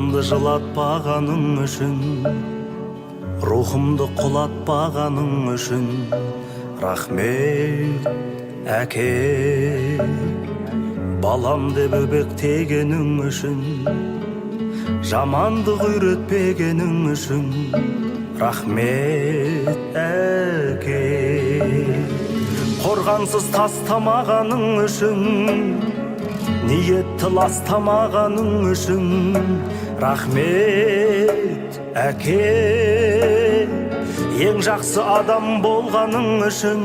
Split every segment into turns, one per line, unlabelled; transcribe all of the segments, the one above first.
жанымды жылатпағаның үшін, рухымды құлатпағаның үшін рахмет әке. Балам деп өбектегенің үшін, жамандық үйретпегенің үшін рахмет әке. Қорғансыз тастамағаның үшін, ниетті ластамағаның үшін рахмет әке. Ең жақсы адам болғаның үшін,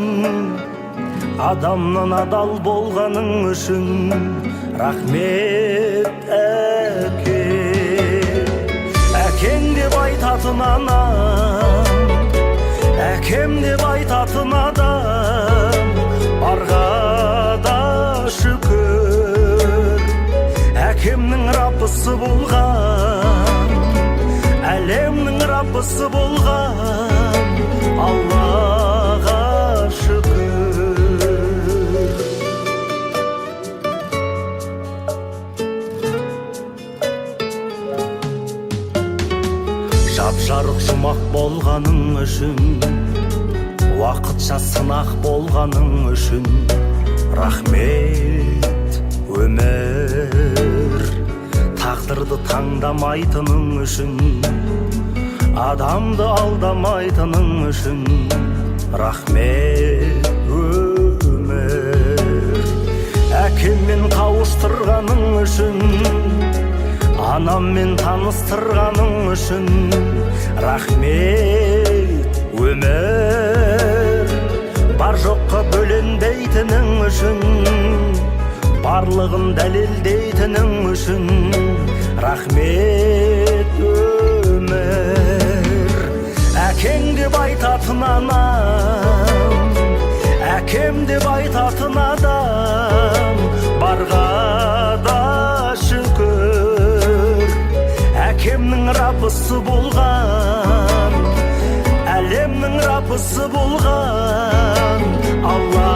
адамнан адал болғаның үшін рахмет әке. Әкең деп айтатын анам, әкем деп айтатын адам барға да шүкір. Әкемнің раббысы болған, әлемнің раббысы болған Аллаға шүкір. Жап-жарық жұмақ болғаның үшін, уақытша сынақ болғаның үшін рахмет өмір. Тағдырды таңдамайтының үшін, адамды алдамайтының үшін рахмет өмір. Әкеммен қауыштырғаның үшін, анаммен таныстырғаның үшін рахмет өмір. Бар жоққа бөленбейтінің үшін, барлығын дәлелдейтінің үшін рахмет өмір. Әкең деп айтатын анам, әкем деп айтатын адам барға да шүкір. Әкемнің раббысы болған, әлемнің раббысы болған Алла